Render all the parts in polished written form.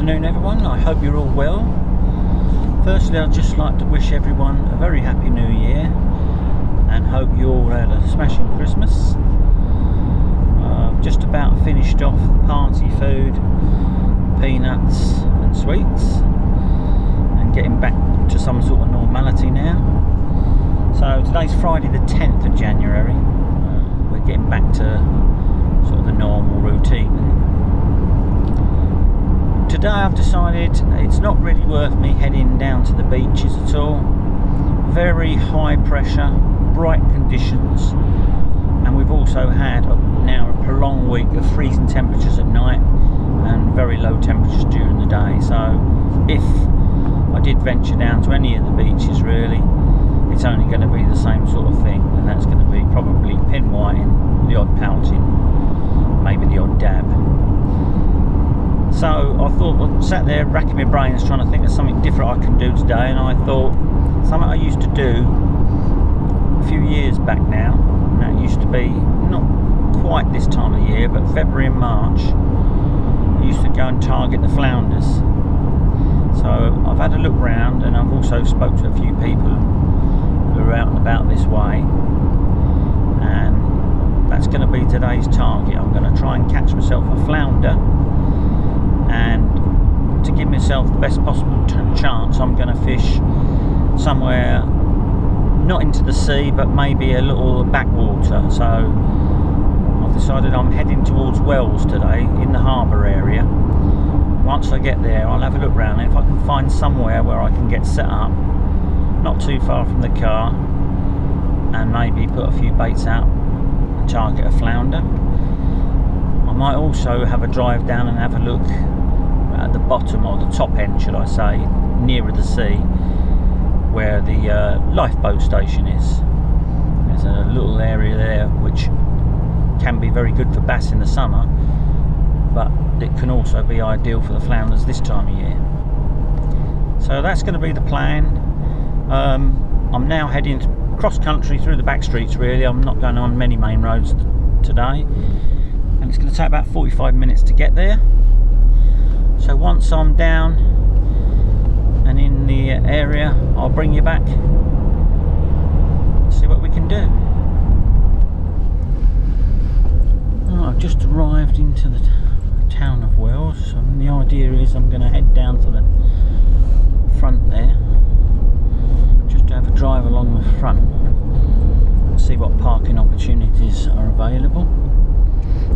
afternoon everyone, I hope you're all well. Firstly, I'd just like to wish everyone a very happy new year and hope you all had a smashing Christmas. Just about finished off the party food, peanuts and sweets, and getting back to some sort of normality now. So today's Friday the 10th of January. We're getting back to sort of the normal routine. Today I've decided it's not really worth me heading down to the beaches at all. Very high pressure, bright conditions, and we've also had now a prolonged week of freezing temperatures at night and very low temperatures during the day. So if I did venture down to any of the beaches, really, it's only going to be the same sort of thing, and that's going to be probably pin whiting, the odd pouting, maybe the odd dab. So I thought, I sat there racking my brains trying to think of something different I can do today, and I thought something I used to do a few years back now, and that used to be not quite this time of the year, but February and March. I used to go and target the flounders. So I've had a look round, and I've also spoke to a few people who are out and about this way, and that's going to be today's target. I'm going to try and catch myself a flounder, and to give myself the best possible chance, I'm going to fish somewhere not into the sea, but maybe a little backwater. So I've decided I'm heading towards Wells today in the harbour area. Once I get there, I'll have a look round, and if I can find somewhere where I can get set up not too far from the car and maybe put a few baits out and target a flounder. I might also have a drive down and have a look at the bottom, or the top end should I say, nearer the sea, where the lifeboat station is. There's a little area there which can be very good for bass in the summer, but it can also be ideal for the flounders this time of year. So that's going to be the plan. I'm now heading cross country through the back streets really. I'm not going on many main roads today, and it's going to take about 45 minutes to get there. So once I'm down and in the area, I'll bring you back, see what we can do. Well, I've just arrived into the town of Wells, and the idea is I'm going to head down to the front there, just to have a drive along the front and see what parking opportunities are available.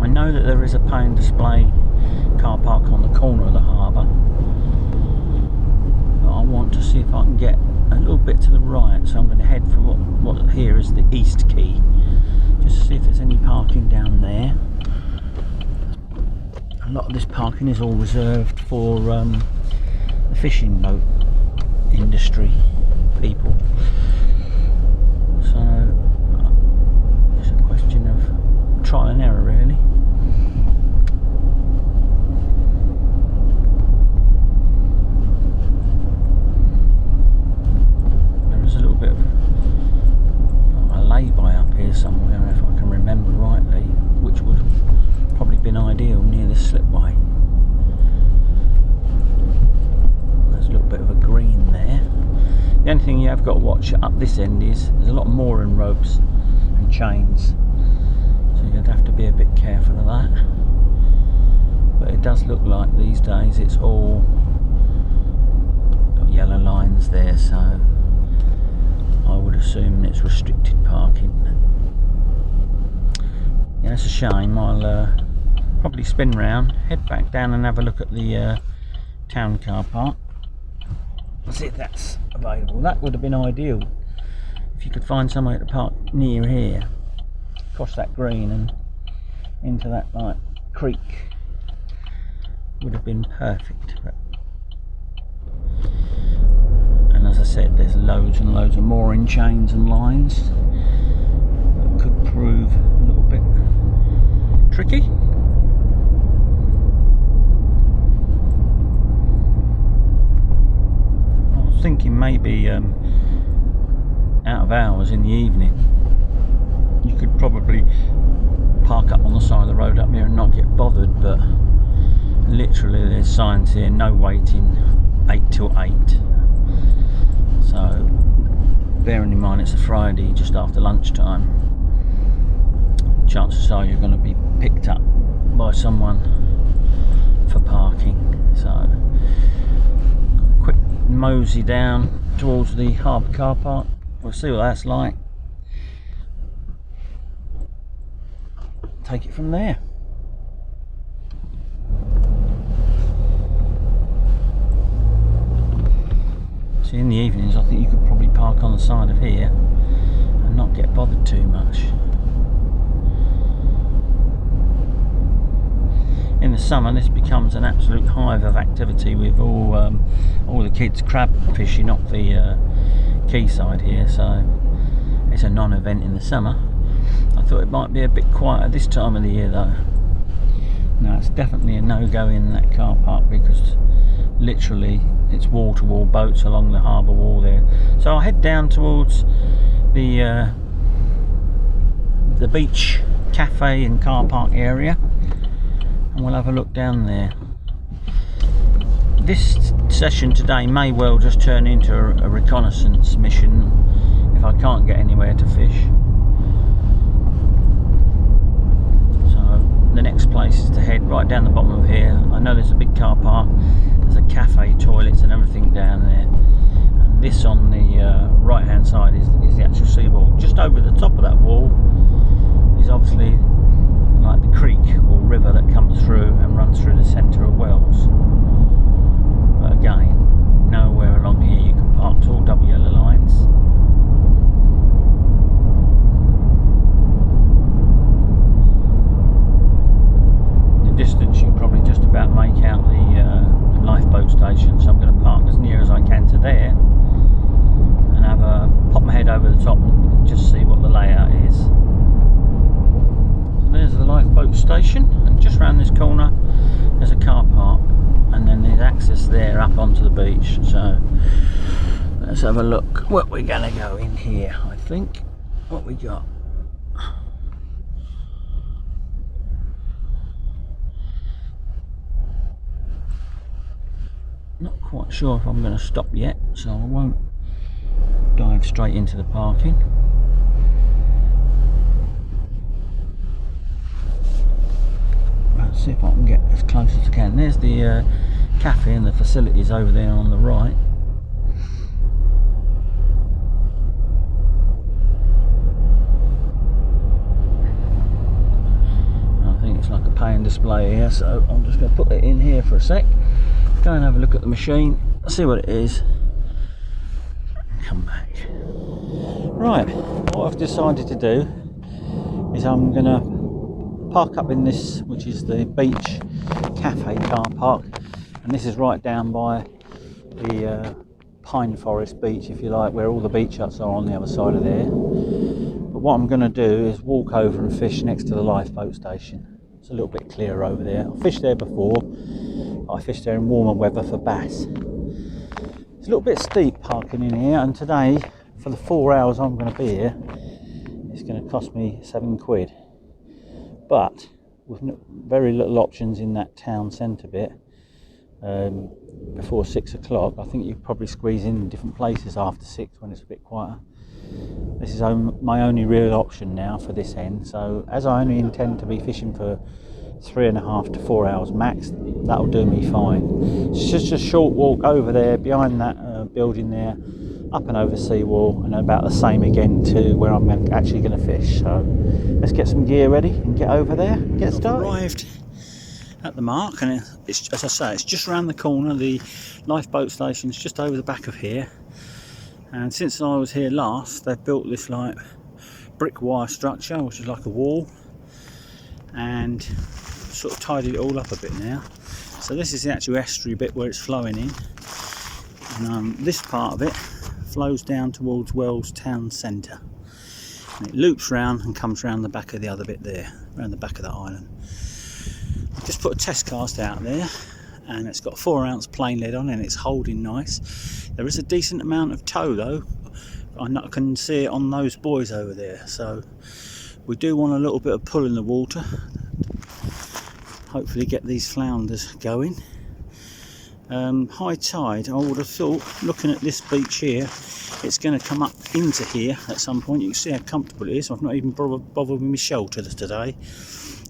I know that there is a pay and display car park on the corner of the harbour, but I want to see if I can get a little bit to the right, so I'm going to head for what here is the East Quay, just to see if there's any parking down there. A lot of this parking is all reserved for the fishing boat industry people, so it's a question of trial and error really. There is a little bit of a lay-by up here somewhere, if I can remember rightly, which would have probably been ideal near the slipway. There's a little bit of a green there. The only thing you have got to watch up this end is there's a lot of mooring ropes and chains, so you'd have to be a bit careful of that. But it does look like these days it's all got yellow lines there, so I would assume it's restricted parking. Yeah, it's a shame. I'll probably spin round, head back down and have a look at the town car park, see if that's available. That would have been ideal if you could find somewhere to park near here, cross that green and into that like creek. Would have been perfect. But, and as I said, there's loads and loads of mooring chains and lines that could prove a little bit tricky. I was thinking maybe out of hours in the evening you could probably park up on the side of the road up here and not get bothered, but Literally there's signs here, no waiting, 8 till 8. So bearing in mind it's a Friday just after lunchtime, chances are you're going to be picked up by someone for parking. So quick mosey down towards the harbour car park, we'll see what that's like, take it from there. See, in the evenings I think you could probably park on the side of here and not get bothered too much. In the summer this becomes an absolute hive of activity with all the kids crab fishing off the quayside here, so it's a non-event in the summer. I thought it might be a bit quieter this time of the year though. No, it's definitely a no-go in that car park because literally it's wall-to-wall boats along the harbour wall there. So I'll head down towards the beach cafe and car park area and we'll have a look down there. This session today may well just turn into a reconnaissance mission if I can't get anywhere to fish. The next place is to head right down the bottom of here. I know there's a big car park, there's a cafe, toilets and everything down there, and this on the right hand side is the actual seawall. Just over the top of that wall is obviously like the creek or river that comes through and runs through the centre of Wells. But again, nowhere along here you can park, it's all double yellow lines. Distance you can probably just about make out the lifeboat station, so I'm going to park as near as I can to there and have a pop my head over the top and just see what the layout is. So there's the lifeboat station, and just round this corner there's a car park, and then there's access there up onto the beach. So let's have a look what we're going to go in here. I think what we got. Not quite sure if I'm going to stop yet, so I won't dive straight into the parking. Let's see if I can get as close as I can. There's the cafe and the facilities over there on the right. I think it's like a pay and display here, so I'm just going to put it in here for a sec. Go and have a look at the machine, see what it is, and come back. Right, what I've decided to do is I'm going to park up in this, which is the beach cafe car park, and this is right down by the pine forest beach, if you like, where all the beach huts are on the other side of there. But what I'm going to do is walk over and fish next to the lifeboat station. It's a little bit clearer over there. I've fished there before. I fished there in warmer weather for bass. It's a little bit steep parking in here, and today, for the 4 hours I'm going to be here, it's going to cost me £7. But with very little options in that town centre bit, before 6 o'clock, I think you could probably squeeze in different places after 6 when it's a bit quieter. This is my only real option now for this end, so as I only intend to be fishing for 3.5 to 4 hours max, that'll do me fine. It's just a short walk over there behind that building there, up and over the seawall, and about the same again to where I'm actually going to fish. So let's get some gear ready and get over there and get started. Arrived at the mark, and it's, as I say, it's just around the corner. The lifeboat station's just over the back of here, and since I was here last they've built this like brick wire structure which is like a wall, and sort of tidied it all up a bit now. So this is the actual estuary bit where it's flowing in, and this part of it flows down towards Wells town centre, and it loops round and comes round the back of the other bit there, around the back of that island. I've just put a test cast out there, and it's got 4-ounce plain lead on, and it's holding nice. There is a decent amount of tow though, I can see it on those buoys over there, so we do want a little bit of pull in the water. hopefully get these flounders going. High tide, I would have thought, looking at this beach here, it's going to come up into here at some point. You can see how comfortable it is. I've not even bothered with my shelter today.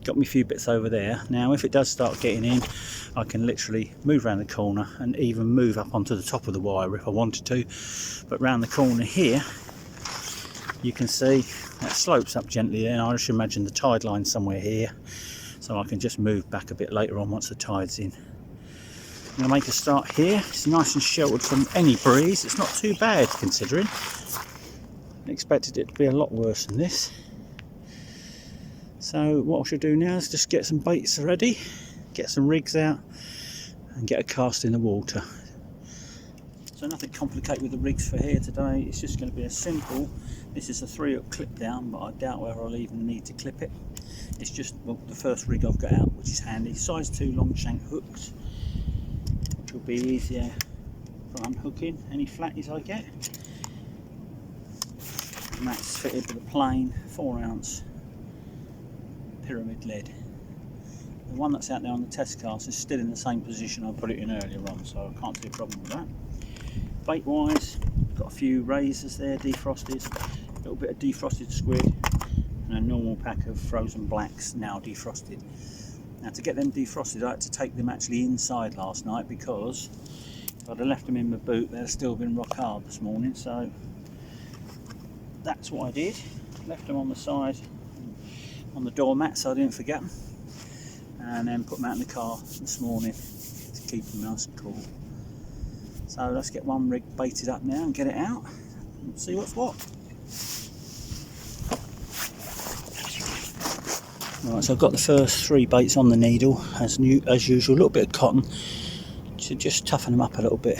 Got me a few bits over there. Now if it does start getting in, I can literally move around the corner and even move up onto the top of the wire if I wanted to. But round the corner here, you can see that slopes up gently there, and I just imagine the tide line somewhere here, so I can just move back a bit later on once the tide's in. I'm going to make a start here. It's nice and sheltered from any breeze. It's not too bad considering. I expected it to be a lot worse than this. So what I should do now is just get some baits ready, get some rigs out and get a cast in the water. So nothing complicated with the rigs for here today. It's just going to be a simple, this is a 3-hook clip down, but I doubt whether I'll even need to clip it. It's just, well, the first rig I've got out, which is handy. Size 2 long shank hooks, which will be easier for unhooking any flatties I get. And that's fitted with a plain 4-ounce pyramid lead. The one that's out there on the test cast is still in the same position I put it in earlier on, so I can't see a problem with that. Bait wise, got a few razors there, defrosted, a little bit of defrosted squid, and a normal pack of frozen blacks, now defrosted. Now to get them defrosted, I had to take them actually inside last night, because if I'd have left them in my boot, they'd have still been rock hard this morning. So that's what I did, left them on the side on the doormat so I didn't forget them, and then put them out in the car this morning to keep them nice and cool. So let's get one rig baited up now and get it out and see what's what. Right, so I've got the first 3 baits on the needle as usual, a little bit of cotton to just toughen them up a little bit.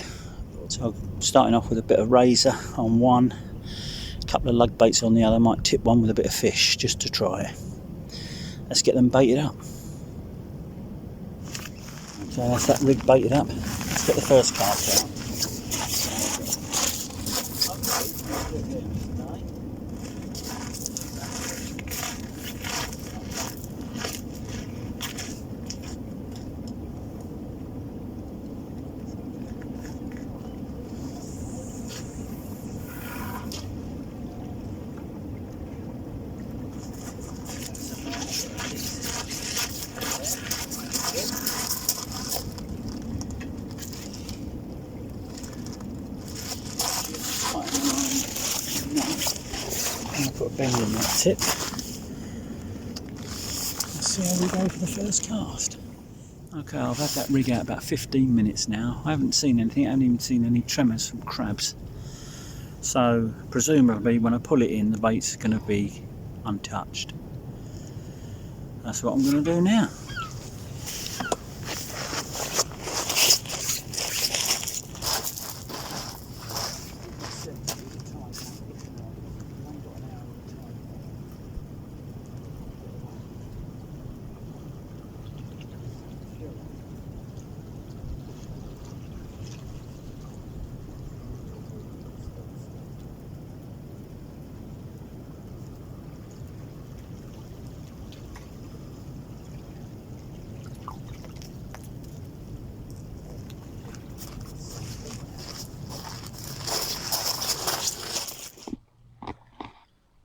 So I'm starting off with a bit of razor on one, a couple of lug baits on the other, might tip one with a bit of fish just to try it. Let's get them baited up. So that's that rig baited up. Let's get the first cast out. Put a bend in that tip. Let's see how we go for the first cast. Okay, I've had that rig out about 15 minutes now. I haven't seen anything, I haven't even seen any tremors from crabs. So presumably when I pull it in, the bait's going to be untouched. That's what I'm going to do now.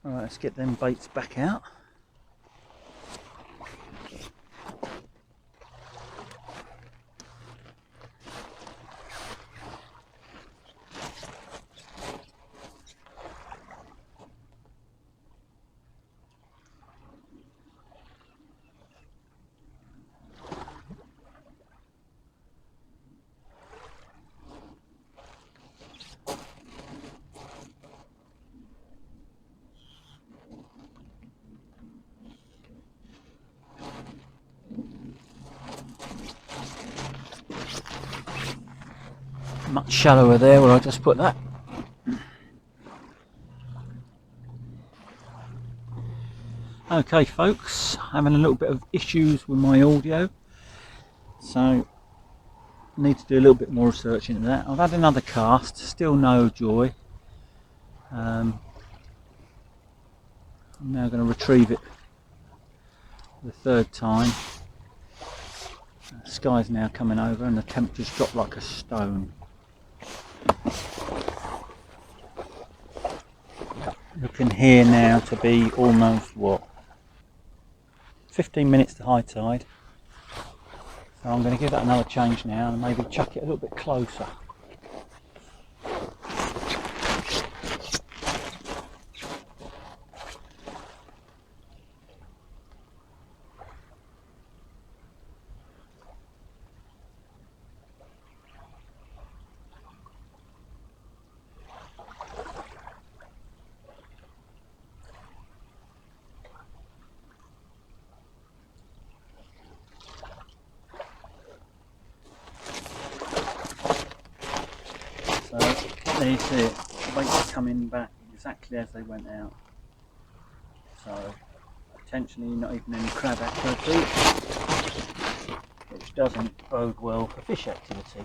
Alright, let's get them baits back out. Much shallower there where I just put that. Okay folks, having a little bit of issues with my audio, so need to do a little bit more research into that. I've had another cast, still no joy. I'm now going to retrieve it the 3rd time. The sky's now coming over and the temperature's dropped like a stone. Looking here now to be almost what? 15 minutes to high tide. So I'm going to give that another change now and maybe chuck it a little bit closer. So there you see it, the bait's coming back exactly as they went out. So potentially not even any crab activity, which doesn't bode well for fish activity.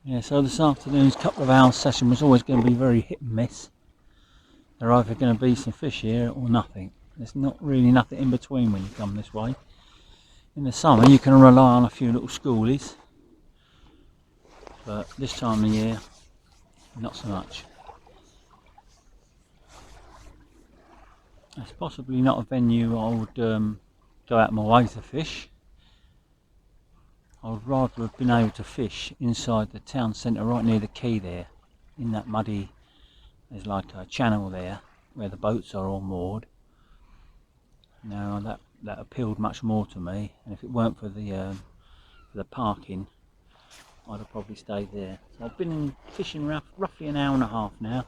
Yeah, so this afternoon's couple of hours session was always going to be very hit and miss. There are either going to be some fish here or nothing. There's not really nothing in between when you come this way. In the summer you can rely on a few little schoolies, but this time of year not so much. It's possibly not a venue I would go out my way to fish. I would rather have been able to fish inside the town centre right near the quay there, in that muddy, there's like a channel there where the boats are all moored. Now that appealed much more to me, and if it weren't for the parking I'd have probably stayed there. So I've been fishing roughly an hour and a half now.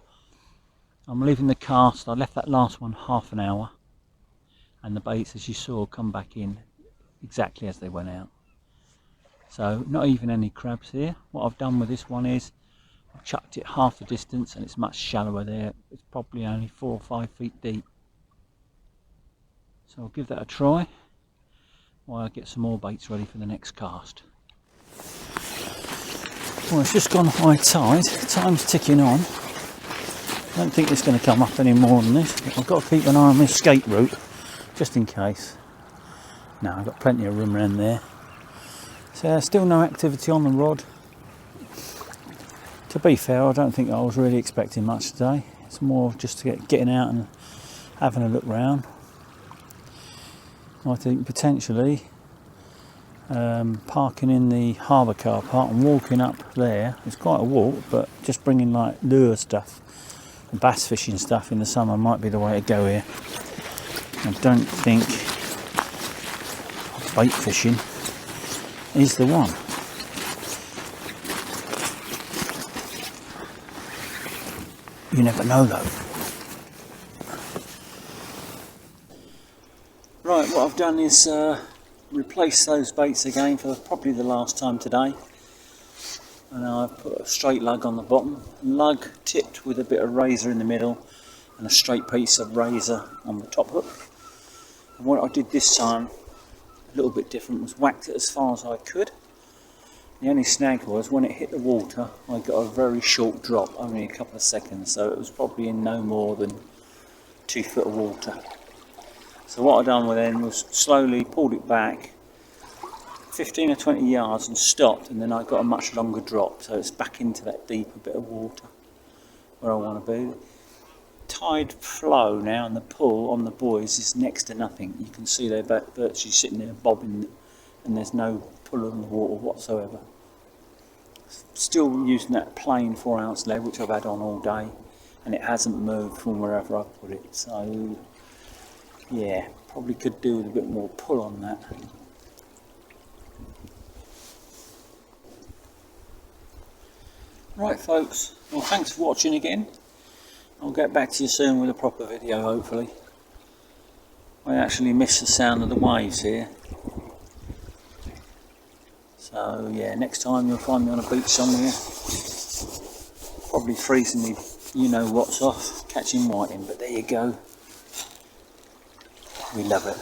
I'm leaving the cast. I left that last one half an hour and the baits, as you saw, come back in exactly as they went out. So not even any crabs here. What I've done with this one is I've chucked it half the distance and it's much shallower there. It's probably only 4 or 5 feet deep. So I'll give that a try while I get some more baits ready for the next cast. Well, it's just gone high tide. Time's ticking on. I don't think it's going to come up any more than this. I've got to keep an eye on my escape route just in case. No, I've got plenty of room around there. So still no activity on the rod. To be fair, I don't think I was really expecting much today. It's more just to getting out and having a look round. I think potentially parking in the harbour car park and walking up there. It's quite a walk, but just bringing like lure stuff, bass fishing stuff in the summer might be the way to go here. I don't think bait fishing is the one. You never know though. Right, what I've done is replace those baits again for probably the last time today. And I've put a straight lug on the bottom, lug tipped with a bit of razor in the middle and a straight piece of razor on the top hook. And what I did this time, a little bit different, was whacked it as far as I could. The only snag was when it hit the water I got a very short drop, only a couple of seconds, so it was probably in no more than 2 foot of water. So what I done with then was slowly pulled it back, 15 or 20 yards and stopped, and then I got a much longer drop, so it's back into that deeper bit of water where I want to be. Tide flow now and the pull on the buoys is next to nothing. You can see they're virtually sitting there bobbing, and there's no pull on the water whatsoever. Still using that plain 4-ounce lead which I've had on all day, and it hasn't moved from wherever I put it, so yeah, probably could do with a bit more pull on that. Right folks, well thanks for watching again. I'll get back to you soon with a proper video hopefully. I actually miss the sound of the waves here. So yeah, next time you'll find me on a beach somewhere. Probably freezing me, you know what's off, catching whiting, but there you go. We love it.